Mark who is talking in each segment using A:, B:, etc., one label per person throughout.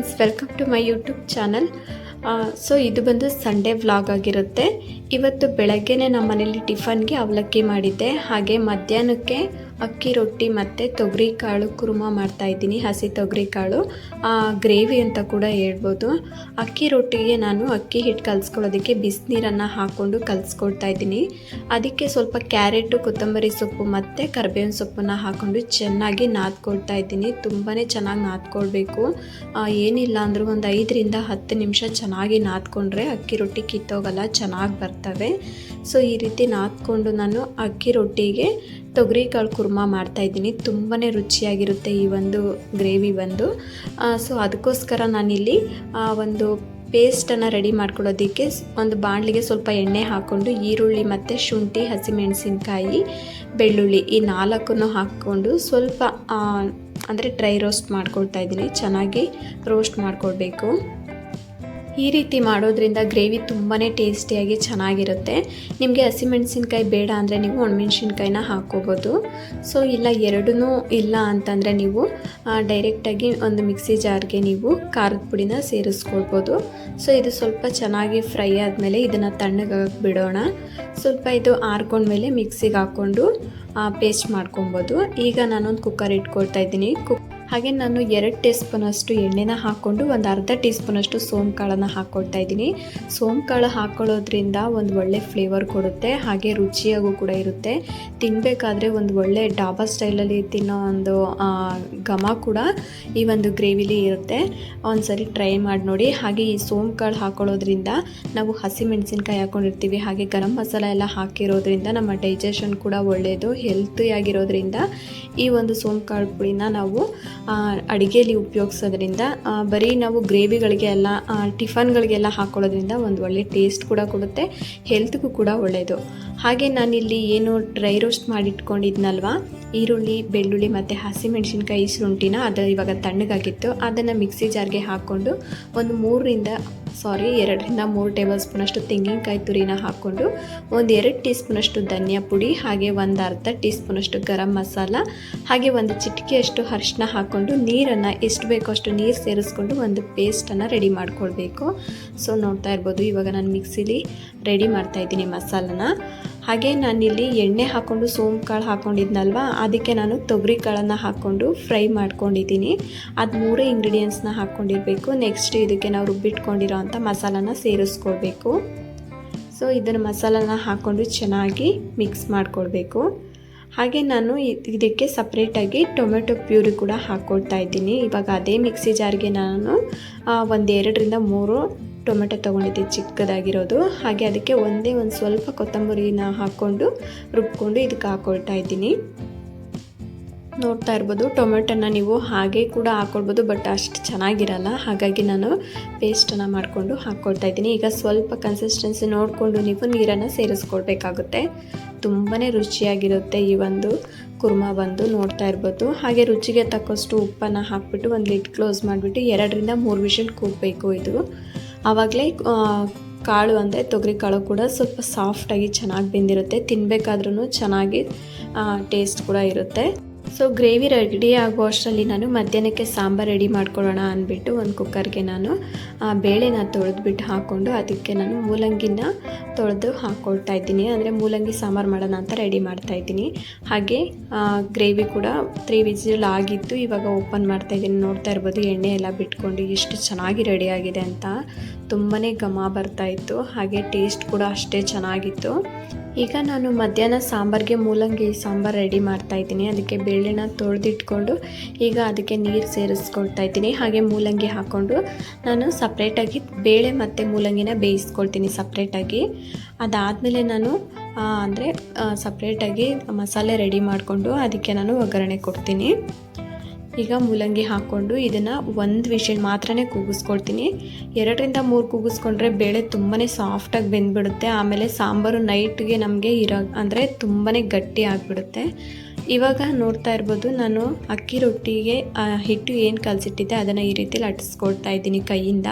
A: Friends, welcome to my YouTube channel. So ಇದು ಬಂದು Sunday vlog ಆಗಿರುತ್ತೆ. ಇವತ್ತು ಬೆಳಗ್ಗೆನೇ ನಮ್ಮ ಮನೇಲಿ ಟಿಫನ್ಗೆ ಅವಲಕ್ಕಿ ಮಾಡಿದ್ದೆ. ಹಾಗೆ ಮಧ್ಯಾಹ್ನಕ್ಕೆ ಅಕ್ಕಿ ರೊಟ್ಟಿ ಮತ್ತು ತೊಗರಿಕಾಳು ಕುರ್ಮಾ ಮಾಡ್ತಾಯಿದ್ದೀನಿ. ಹಸಿ ತೊಗರಿಕಾಳು ಗ್ರೇವಿ ಅಂತ ಕೂಡ ಹೇಳ್ಬೋದು. ಅಕ್ಕಿ ರೊಟ್ಟಿಗೆ ನಾನು ಅಕ್ಕಿ ಹಿಟ್ಟು ಕಲಿಸ್ಕೊಳ್ಳೋದಕ್ಕೆ ಬಿಸಿನೀರನ್ನು ಹಾಕ್ಕೊಂಡು ಕಲಿಸ್ಕೊಳ್ತಾ ಇದ್ದೀನಿ. ಅದಕ್ಕೆ ಸ್ವಲ್ಪ ಕ್ಯಾರೆಟು, ಕೊತ್ತಂಬರಿ ಸೊಪ್ಪು ಮತ್ತು ಕರಿಬೇವಿನ ಸೊಪ್ಪನ್ನು ಹಾಕ್ಕೊಂಡು ಚೆನ್ನಾಗಿ ನಾದ್ಕೊಳ್ತಾ ಇದ್ದೀನಿ. ತುಂಬಾ ಚೆನ್ನಾಗಿ ನಾದ್ಕೊಳ್ಬೇಕು. ಏನಿಲ್ಲ ಅಂದರೂ ಒಂದು 5 ರಿಂದ 10 ನಿಮಿಷ ಚೆನ್ನಾಗಿ ನಾದ್ಕೊಂಡ್ರೆ ಅಕ್ಕಿ ರೊಟ್ಟಿ ಕಿತ್ತೋಗಲ್ಲ, ಚೆನ್ನಾಗಿ ಬರ್ತವೆ. ಸೊ ಈ ರೀತಿ ನಾದ್ಕೊಂಡು ನಾನು ಅಕ್ಕಿ ರೊಟ್ಟಿಗೆ ತೊಗರಿಕಾಳು ಕುರ್ಮಾ ಮಾಡ್ತಾಯಿದ್ದೀನಿ. ತುಂಬಾ ರುಚಿಯಾಗಿರುತ್ತೆ ಈ ಒಂದು ಗ್ರೇವಿ ಬಂದು. ಸೊ ಅದಕ್ಕೋಸ್ಕರ ನಾನಿಲ್ಲಿ ಒಂದು ಪೇಸ್ಟನ್ನು ರೆಡಿ ಮಾಡ್ಕೊಳ್ಳೋದಕ್ಕೆ ಒಂದು ಬಾಣಲಿಗೆ ಸ್ವಲ್ಪ ಎಣ್ಣೆ ಹಾಕ್ಕೊಂಡು ಈರುಳ್ಳಿ ಮತ್ತು ಶುಂಠಿ, ಹಸಿಮೆಣಸಿನ್ಕಾಯಿ, ಬೆಳ್ಳುಳ್ಳಿ ಈ 4 ಹಾಕ್ಕೊಂಡು ಸ್ವಲ್ಪ ಅಂದರೆ ಡ್ರೈ ರೋಸ್ಟ್ ಮಾಡ್ಕೊಳ್ತಾ ಇದ್ದೀನಿ. ಚೆನ್ನಾಗಿ ರೋಸ್ಟ್ ಮಾಡ್ಕೊಳ್ಬೇಕು. ಈ ರೀತಿ ಮಾಡೋದ್ರಿಂದ ಗ್ರೇವಿ ತುಂಬಾ ಟೇಸ್ಟಿಯಾಗಿ ಚೆನ್ನಾಗಿರುತ್ತೆ. ನಿಮಗೆ ಹಸಿಮೆಣಸಿನ್ಕಾಯಿ ಬೇಡ ಅಂದರೆ ನೀವು ಒಣಮೆಣ್ಸಿನ್ಕಾಯಿನ ಹಾಕ್ಕೋಬೋದು. ಸೊ ಇಲ್ಲ ಎರಡೂ ಇಲ್ಲ ಅಂತಂದರೆ ನೀವು ಡೈರೆಕ್ಟಾಗಿ ಒಂದು ಮಿಕ್ಸಿ ಜಾರ್ಗೆ ನೀವು ಖಾರದ ಪುಡಿನ ಸೇರಿಸ್ಕೊಳ್ಬೋದು. ಸೊ ಇದು ಸ್ವಲ್ಪ ಚೆನ್ನಾಗಿ ಫ್ರೈ ಆದಮೇಲೆ ಇದನ್ನು ತಣ್ಣಗಾಗಕ್ಕೆ ಬಿಡೋಣ. ಸ್ವಲ್ಪ ಇದು ಆರ್ಕೊಂಡ್ಮೇಲೆ ಮಿಕ್ಸಿಗೆ ಹಾಕ್ಕೊಂಡು ಪೇಸ್ಟ್ ಮಾಡ್ಕೊಬೋದು. ಈಗ ನಾನೊಂದು ಕುಕ್ಕರ್ ಇಟ್ಕೊಳ್ತಾ ಇದ್ದೀನಿ. ಹಾಗೆ ನಾನು 2 ಟೀ ಸ್ಪೂನಷ್ಟು ಎಣ್ಣೆನ ಹಾಕ್ಕೊಂಡು ಒಂದು ಅರ್ಧ ಟೀ ಸ್ಪೂನಷ್ಟು ಸೋಂಕಾಳನ್ನು ಹಾಕ್ಕೊಳ್ತಾ ಇದ್ದೀನಿ. ಸೋಂಕಾಳು ಹಾಕ್ಕೊಳ್ಳೋದ್ರಿಂದ ಒಂದು ಒಳ್ಳೆ ಫ್ಲೇವರ್ ಕೊಡುತ್ತೆ, ಹಾಗೆ ರುಚಿಯಾಗೂ ಕೂಡ ಇರುತ್ತೆ. ತಿನ್ನಬೇಕಾದ್ರೆ ಒಂದು ಒಳ್ಳೆ ಡಾಬಾ ಸ್ಟೈಲಲ್ಲಿ ತಿನ್ನೋ ಒಂದು ಘಮ ಕೂಡ ಈ ಒಂದು ಗ್ರೇವಿಲಿ ಇರುತ್ತೆ. ಒಂದು ಸರಿ ಟ್ರೈ ಮಾಡಿ ನೋಡಿ. ಹಾಗೆ ಈ ಸೋಂಕಾಳು ಹಾಕ್ಕೊಳ್ಳೋದ್ರಿಂದ ನಾವು ಹಸಿಮೆಣಸಿನ್ಕಾಯಿ ಹಾಕ್ಕೊಂಡಿರ್ತೀವಿ, ಹಾಗೆ ಗರಂ ಮಸಾಲ ಎಲ್ಲ ಹಾಕಿರೋದ್ರಿಂದ ನಮ್ಮ ಡೈಜೆಷನ್ ಕೂಡ ಒಳ್ಳೆಯದು, ಹೆಲ್ತಿಯಾಗಿರೋದ್ರಿಂದ ಈ ಒಂದು ಸೋಂಕಾಳು ಪುಡಿನ ನಾವು ಅಡುಗೆಯಲ್ಲಿ ಉಪಯೋಗಿಸೋದ್ರಿಂದ ಬರೀ ನಾವು ಗ್ರೇವಿಗಳಿಗೆ ಎಲ್ಲ ಟಿಫನ್ಗಳಿಗೆಲ್ಲ ಹಾಕ್ಕೊಳ್ಳೋದ್ರಿಂದ ಒಂದು ಒಳ್ಳೆ ಟೇಸ್ಟ್ ಕೂಡ ಕೊಡುತ್ತೆ, ಹೆಲ್ತ್ಗೂ ಕೂಡ ಒಳ್ಳೆಯದು. ಹಾಗೆ ನಾನಿಲ್ಲಿ ಏನು ಡ್ರೈ ರೋಸ್ಟ್ ಮಾಡಿಟ್ಕೊಂಡಿದ್ನಲ್ವ ಈರುಳ್ಳಿ, ಬೆಳ್ಳುಳ್ಳಿ ಮತ್ತು ಹಸಿಮೆಣಸಿನ್ಕಾಯಿ, ಶುಂಠಿನ ಅದು ಇವಾಗ ತಣ್ಣಗಾಗಿತ್ತು. ಅದನ್ನು ಮಿಕ್ಸಿ ಜಾರ್ಗೆ ಹಾಕ್ಕೊಂಡು ಒಂದು 2 ರಿಂದ 3 ಟೇಬಲ್ ಸ್ಪೂನಷ್ಟು ತೆಂಗಿನಕಾಯಿ ತುರಿನ ಹಾಕ್ಕೊಂಡು ಒಂದು 2 ಟೀ ಸ್ಪೂನಷ್ಟು ಧನಿಯಾ ಪುಡಿ, ಹಾಗೆ ಒಂದು ಅರ್ಧ ಟೀ ಸ್ಪೂನಷ್ಟು ಗರಂ ಮಸಾಲ, ಹಾಗೆ ಒಂದು ಚಿಟಿಕೆಯಷ್ಟು ಅರಿಶಿನ ಹಾಕ್ಕೊಂಡು ನೀರನ್ನು ಎಷ್ಟು ಬೇಕೋ ಅಷ್ಟು ನೀರು ಸೇರಿಸ್ಕೊಂಡು ಒಂದು ಪೇಸ್ಟನ್ನು ರೆಡಿ ಮಾಡ್ಕೊಳ್ಬೇಕು. ಸೊ ನೋಡ್ತಾ ಇರ್ಬೋದು, ಇವಾಗ ನಾನು ಮಿಕ್ಸಿಲಿ ರೆಡಿ ಮಾಡ್ತಾಯಿದ್ದೀನಿ ಮಸಾಲನ. ಹಾಗೆ ನಾನಿಲ್ಲಿ ಎಣ್ಣೆ ಹಾಕ್ಕೊಂಡು ಸೋಂಕಾಳು ಹಾಕ್ಕೊಂಡಿದ್ನಲ್ವ, ಅದಕ್ಕೆ ನಾನು ತೊಗರಿಕಾಳನ್ನು ಹಾಕ್ಕೊಂಡು ಫ್ರೈ ಮಾಡ್ಕೊಂಡಿದ್ದೀನಿ. ಅದು 3 ಇಂಗ್ರೀಡಿಯೆಂಟ್ಸ್ನ ಹಾಕ್ಕೊಂಡಿರಬೇಕು. ನೆಕ್ಸ್ಟ್ ಇದಕ್ಕೆ ನಾವು ರುಬ್ಬಿಟ್ಕೊಂಡಿರೋ ಅಂಥ ಮಸಾಲಾನ ಸೇರಿಸ್ಕೊಳ್ಬೇಕು. ಸೊ ಇದನ್ನು ಮಸಾಲಾನ ಹಾಕ್ಕೊಂಡು ಚೆನ್ನಾಗಿ ಮಿಕ್ಸ್ ಮಾಡ್ಕೊಳ್ಬೇಕು. ಹಾಗೆ ನಾನು ಇದಕ್ಕೆ ಸಪ್ರೇಟಾಗಿ ಟೊಮೆಟೊ ಪ್ಯೂರಿ ಕೂಡ ಹಾಕ್ಕೊಳ್ತಾ ಇದ್ದೀನಿ. ಇವಾಗ ಅದೇ ಮಿಕ್ಸಿ ಜಾರ್ಗೆ ನಾನು ಒಂದು 2 ರಿಂದ 3 ಟೊಮೆಟೊ ತೊಗೊಂಡಿದ್ದೆ ಚಿಕ್ಕದಾಗಿರೋದು. ಹಾಗೆ ಅದಕ್ಕೆ ಒಂದು ಸ್ವಲ್ಪ ಕೊತ್ತಂಬರಿನ ಹಾಕ್ಕೊಂಡು ರುಬ್ಕೊಂಡು ಇದಕ್ಕೆ ಹಾಕ್ಕೊಳ್ತಾ ಇದ್ದೀನಿ. ನೋಡ್ತಾ ಇರ್ಬೋದು, ಟೊಮೆಟೊನ ನೀವು ಹಾಗೆ ಕೂಡ ಹಾಕ್ಕೊಳ್ಬೋದು, ಬಟ್ ಅಷ್ಟು ಚೆನ್ನಾಗಿರಲ್ಲ. ಹಾಗಾಗಿ ನಾನು ಪೇಸ್ಟನ್ನು ಮಾಡಿಕೊಂಡು ಹಾಕ್ಕೊಳ್ತಾ ಇದ್ದೀನಿ. ಈಗ ಸ್ವಲ್ಪ ಕನ್ಸಿಸ್ಟೆನ್ಸಿ ನೋಡಿಕೊಂಡು ನೀವು ನೀರನ್ನು ಸೇರಿಸ್ಕೊಳ್ಬೇಕಾಗುತ್ತೆ. ತುಂಬಾ ರುಚಿಯಾಗಿರುತ್ತೆ ಈ ಒಂದು ಕುರ್ಮಾ ಬಂದು, ನೋಡ್ತಾ ಇರ್ಬೋದು. ಹಾಗೆ ರುಚಿಗೆ ತಕ್ಕಷ್ಟು ಉಪ್ಪನ್ನು ಹಾಕ್ಬಿಟ್ಟು ಒಂದು ಲಿಡ್ ಕ್ಲೋಸ್ ಮಾಡಿಬಿಟ್ಟು 2 ರಿಂದ 3 ವಿಷಲ್ ಕೂಗಬೇಕು. ಇದು ಆವಾಗಲೇ ಕಾಳು ಅಂದರೆ ತೊಗರಿಕಾಳು ಕೂಡ ಸ್ವಲ್ಪ ಸಾಫ್ಟಾಗಿ ಚೆನ್ನಾಗಿ ಬೆಂದಿರುತ್ತೆ. ತಿನ್ನಬೇಕಾದ್ರೂ ಚೆನ್ನಾಗಿ ಟೇಸ್ಟ್ ಕೂಡ ಇರುತ್ತೆ. ಸೊ ಗ್ರೇವಿ ರೆಡಿ ಆಗೋ ಅಷ್ಟರಲ್ಲಿ ನಾನು ಮಧ್ಯಾಹ್ನಕ್ಕೆ ಸಾಂಬಾರು ರೆಡಿ ಮಾಡ್ಕೊಳ್ಳೋಣ ಅಂದ್ಬಿಟ್ಟು ಒಂದು ಕುಕ್ಕರ್ಗೆ ನಾನು ಬೇಳೆನ ತೊಳೆದ್ಬಿಟ್ಟು ಹಾಕ್ಕೊಂಡು ಅದಕ್ಕೆ ನಾನು ಮೂಲಂಗಿನ ತೊಳೆದು ಹಾಕ್ಕೊಳ್ತಾ ಇದ್ದೀನಿ. ಅಂದರೆ ಮೂಲಂಗಿ ಸಾಂಬಾರು ಮಾಡೋಣ ಅಂತ ರೆಡಿ ಮಾಡ್ತಾಯಿದ್ದೀನಿ. ಹಾಗೆ ಗ್ರೇವಿ ಕೂಡ 3 ವಿಸಿಲ್ ಆಗಿತ್ತು. ಇವಾಗ ಓಪನ್ ಮಾಡ್ತಾಯಿದ್ದೀನಿ. ನೋಡ್ತಾ ಇರ್ಬೋದು, ಎಣ್ಣೆ ಎಲ್ಲ ಬಿಟ್ಕೊಂಡು ಎಷ್ಟು ಚೆನ್ನಾಗಿ ರೆಡಿಯಾಗಿದೆ ಅಂತ. ತುಂಬಾ ಘಮ ಬರ್ತಾಯಿತ್ತು, ಹಾಗೆ ಟೇಸ್ಟ್ ಕೂಡ ಅಷ್ಟೇ ಚೆನ್ನಾಗಿತ್ತು. ಈಗ ನಾನು ಮಧ್ಯಾಹ್ನ ಸಾಂಬಾರಿಗೆ ಮೂಲಂಗಿ ಸಾಂಬಾರು ರೆಡಿ ಮಾಡ್ತಾಯಿದ್ದೀನಿ. ಅದಕ್ಕೆ ಬೇಳೆನ ತೊಳೆದಿಟ್ಕೊಂಡು ಈಗ ಅದಕ್ಕೆ ನೀರು ಸೇರಿಸ್ಕೊಳ್ತಾ ಇದ್ದೀನಿ. ಹಾಗೆ ಮೂಲಂಗಿ ಹಾಕ್ಕೊಂಡು ನಾನು ಸಪ್ರೇಟಾಗಿ ಬೇಳೆ ಮತ್ತು ಮೂಲಂಗಿನ ಬೇಯಿಸ್ಕೊಳ್ತೀನಿ ಸಪ್ರೇಟಾಗಿ. ಅದಾದಮೇಲೆ ನಾನು ಅಂದರೆ ಸಪ್ರೇಟಾಗಿ ಮಸಾಲೆ ರೆಡಿ ಮಾಡಿಕೊಂಡು ಅದಕ್ಕೆ ನಾನು ಒಗ್ಗರಣೆ ಕೊಡ್ತೀನಿ. ಈಗ ಮೂಲಂಗಿ ಹಾಕ್ಕೊಂಡು ಇದನ್ನು 1 ವಿಷಲ್ ಮಾತ್ರನೇ ಕೂಗಿಸ್ಕೊಳ್ತೀನಿ. 2 ರಿಂದ 3 ಕೂಗಿಸ್ಕೊಂಡ್ರೆ ಬೇಳೆ ತುಂಬಾ ಸಾಫ್ಟಾಗಿ ಬೆಂದ್ಬಿಡುತ್ತೆ. ಆಮೇಲೆ ಸಾಂಬಾರು ನೈಟ್ಗೆ ನಮಗೆ ಅಂದರೆ ತುಂಬಾ ಗಟ್ಟಿ ಆಗಿಬಿಡುತ್ತೆ. ಇವಾಗ ನೋಡ್ತಾ ಇರ್ಬೋದು, ನಾನು ಅಕ್ಕಿ ರೊಟ್ಟಿಗೆ ಹಿಟ್ಟು ಏನು ಕಲಸಿಟ್ಟಿದ್ದೆ ಅದನ್ನು ಈ ರೀತಿ ಲಟ್ಟಿಸ್ಕೊಳ್ತಾ ಇದ್ದೀನಿ ಕೈಯಿಂದ.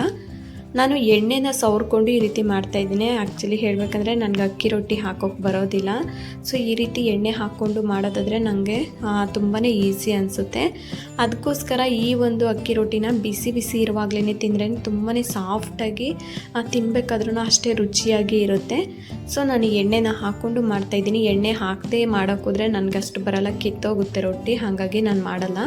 A: ನಾನು ಎಣ್ಣೆನ ಸವರ್ಕೊಂಡು ಈ ರೀತಿ ಮಾಡ್ತಾಯಿದ್ದೀನಿ. ಆ್ಯಕ್ಚುಲಿ ಹೇಳಬೇಕಂದ್ರೆ ನನಗೆ ಅಕ್ಕಿ ರೊಟ್ಟಿ ಹಾಕೋಕ್ಕೆ ಬರೋದಿಲ್ಲ. ಸೊ ಈ ರೀತಿ ಎಣ್ಣೆ ಹಾಕ್ಕೊಂಡು ಮಾಡೋದಾದರೆ ನನಗೆ ತುಂಬಾ ಈಸಿ ಅನಿಸುತ್ತೆ. ಅದಕ್ಕೋಸ್ಕರ ಈ ಒಂದು ಅಕ್ಕಿ ರೊಟ್ಟಿನ ಬಿಸಿ ಬಿಸಿ ಇರುವಾಗಲೇ ತಿಂದರೆ ತುಂಬಾ ಸಾಫ್ಟಾಗಿ ತಿನ್ನಬೇಕಾದ್ರೂ ಅಷ್ಟೇ ರುಚಿಯಾಗಿ ಇರುತ್ತೆ. ಸೊ ನಾನು ಎಣ್ಣೆನ ಹಾಕ್ಕೊಂಡು ಮಾಡ್ತಾಯಿದ್ದೀನಿ. ಎಣ್ಣೆ ಹಾಕದೆ ಮಾಡೋಕ್ಕೋದ್ರೆ ನನಗಷ್ಟು ಬರಲ್ಲ, ಕಿತ್ತೋಗುತ್ತೆ ರೊಟ್ಟಿ. ಹಾಗಾಗಿ ನಾನು ಮಾಡಲ್ಲ.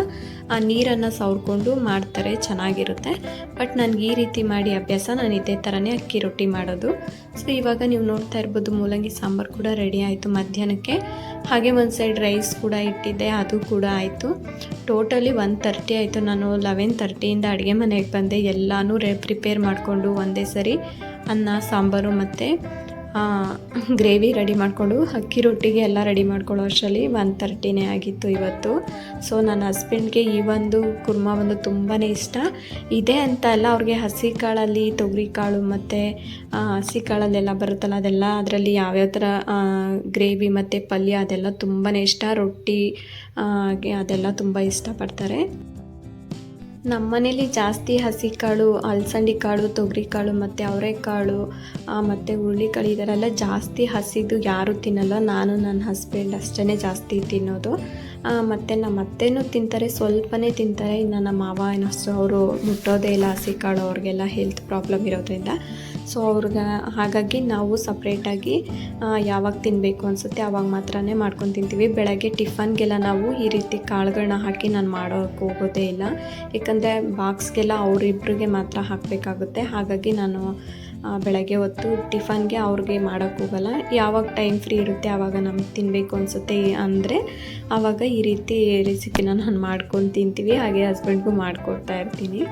A: ಆ ನೀರನ್ನು ಸವರ್ಕೊಂಡು ಮಾಡ್ತಾರೆ, ಚೆನ್ನಾಗಿರುತ್ತೆ. ಬಟ್ ನನಗೆ ಈ ರೀತಿ ಮಾಡಿ ಅಭ್ಯಾಸ, ನಾನು ಇದೇ ಥರನೇ ಅಕ್ಕಿ ರೊಟ್ಟಿ ಮಾಡೋದು. ಸೊ ಇವಾಗ ನೀವು ನೋಡ್ತಾ ಇರ್ಬೋದು ಮೂಲಂಗಿ ಸಾಂಬಾರು ಕೂಡ ರೆಡಿ ಆಯಿತು ಮಧ್ಯಾಹ್ನಕ್ಕೆ. ಹಾಗೆ ಒಂದು ಸೈಡ್ ರೈಸ್ ಕೂಡ ಇಟ್ಟಿದ್ದೆ, ಅದು ಕೂಡ ಆಯಿತು. ಟೋಟಲಿ 1:30 ಆಯಿತು. ನಾನು 11:30ಇಂದ ಅಡುಗೆ ಮನೆಗೆ ಬಂದೆ. ಎಲ್ಲನೂ ಪ್ರಿಪೇರ್ ಮಾಡಿಕೊಂಡು ಒಂದೇ ಸರಿ ಅನ್ನ ಸಾಂಬಾರು ಮತ್ತು ಗ್ರೇವಿ ರೆಡಿ ಮಾಡಿಕೊಂಡು ಅಕ್ಕಿ ರೊಟ್ಟಿಗೆ ಎಲ್ಲ ರೆಡಿ ಮಾಡ್ಕೊಳ್ಳೋ ಅಷ್ಟರಲ್ಲಿ 1:30 ಆಗಿತ್ತು ಇವತ್ತು. ಸೊ ನನ್ನ ಹಸ್ಬೆಂಡ್ಗೆ ಈ ಒಂದು ಕುರ್ಮಾ ಒಂದು ತುಂಬಾ ಇಷ್ಟ. ಇದೆ ಅಂತ ಅಲ್ಲ, ಅವ್ರಿಗೆ ಹಸಿ ಕಾಳಲ್ಲಿ ತೊಗರಿ ಕಾಳು ಮತ್ತು ಹಸಿ ಕಾಳಲ್ಲೆಲ್ಲ ಬರುತ್ತಲ್ಲ ಅದೆಲ್ಲ, ಅದರಲ್ಲಿ ಯಾವ್ಯಾವ ಥರ ಗ್ರೇವಿ ಮತ್ತು ಪಲ್ಯ ಅದೆಲ್ಲ ತುಂಬಾ ಇಷ್ಟ. ರೊಟ್ಟಿ ಅದೆಲ್ಲ ತುಂಬ ಇಷ್ಟಪಡ್ತಾರೆ. ನಮ್ಮ ಮನೇಲಿ ಜಾಸ್ತಿ ಹಸಿ ಕಾಳು, ಅಲಸಂದಿ ಕಾಳು, ತೊಗರಿ ಕಾಳು ಮತ್ತು ಅವರೆಕಾಳು ಮತ್ತು ಹುರುಳಿಕಾಳು ಇದರೆಲ್ಲ ಜಾಸ್ತಿ ಹಸಿದು ಯಾರೂ ತಿನ್ನಲ್ಲ. ನಾನು ನನ್ನ ಹಸ್ಬೆಂಡ್ ಅಷ್ಟೇ ಜಾಸ್ತಿ ತಿನ್ನೋದು. ಮತ್ತು ನಮ್ಮ ಅತ್ತೆನೂ ತಿಂತಾರೆ, ಸ್ವಲ್ಪನೇ ತಿಂತಾರೆ. ಇನ್ನು ನಮ್ಮ ಮಾವ ಏನಷ್ಟು ಅವರು ಮುಟ್ಟೋದೇ ಇಲ್ಲ ಹಸಿ ಕಾಳು, ಅವ್ರಿಗೆಲ್ಲ ಹೆಲ್ತ್ ಪ್ರಾಬ್ಲಮ್ ಇರೋದ್ರಿಂದ. ಸೊ ಹಾಗಾಗಿ ನಾವು ಸಪ್ರೇಟಾಗಿ ಯಾವಾಗ ತಿನ್ನಬೇಕು ಅನಿಸುತ್ತೆ ಆವಾಗ ಮಾತ್ರ ಮಾಡ್ಕೊಂಡು ತಿಂತೀವಿ. ಬೆಳಗ್ಗೆ ಟಿಫನ್ಗೆಲ್ಲ ನಾವು ಈ ರೀತಿ ಕಾಳುಗಳನ್ನ ಹಾಕಿ ನಾನು ಮಾಡೋಕ್ಕೆ ಹೋಗೋದೇ ಇಲ್ಲ. ಯಾಕಂದರೆ ಬಾಕ್ಸ್ಗೆಲ್ಲ ಅವರಿಬ್ಬರಿಗೆ ಮಾತ್ರ ಹಾಕಬೇಕಾಗುತ್ತೆ. ಹಾಗಾಗಿ ನಾನು ಬೆಳಗ್ಗೆ ಹೊತ್ತು ಟಿಫನ್ಗೆ ಅವ್ರಿಗೆ ಮಾಡೋಕ್ಕೆ ಹೋಗಲ್ಲ. ಯಾವಾಗ ಟೈಮ್ ಫ್ರೀ ಇರುತ್ತೆ ಆವಾಗ ನಮ್ಗೆ ತಿನ್ನಬೇಕು ಅನಿಸುತ್ತೆ ಅಂದರೆ ಆವಾಗ ಈ ರೀತಿ ರೆಸಿಪಿನ ನಾನು ಮಾಡ್ಕೊಂಡು ತಿಂತೀವಿ. ಹಾಗೆ ಹಸ್ಬೆಂಡ್ಗೂ ಮಾಡಿಕೊಡ್ತಾ ಇರ್ತೀನಿ.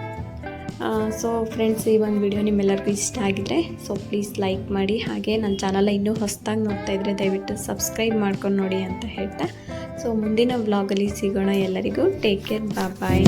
A: ಸೊ ಫ್ರೆಂಡ್ಸ್, ಈ ಒಂದು ವಿಡಿಯೋ ನಿಮ್ಮೆಲ್ಲರಿಗೂ ಇಷ್ಟ ಆಗಿದ್ರೆ ಸೊ ಪ್ಲೀಸ್ ಲೈಕ್ ಮಾಡಿ. ಹಾಗೆ ನನ್ನ ಚಾನಲ್ ಇನ್ನೂ ಹೊಸದಾಗಿ ನೋಡ್ತಾ ಇದ್ದರೆ ದಯವಿಟ್ಟು ಸಬ್ಸ್ಕ್ರೈಬ್ ಮಾಡ್ಕೊಂಡು ನೋಡಿ ಅಂತ ಹೇಳ್ತಾ, ಸೊ ಮುಂದಿನ ವ್ಲಾಗಲ್ಲಿ ಸಿಗೋಣ. ಎಲ್ಲರಿಗೂ ಟೇಕ್ ಕೇರ್, ಬಾಯ್.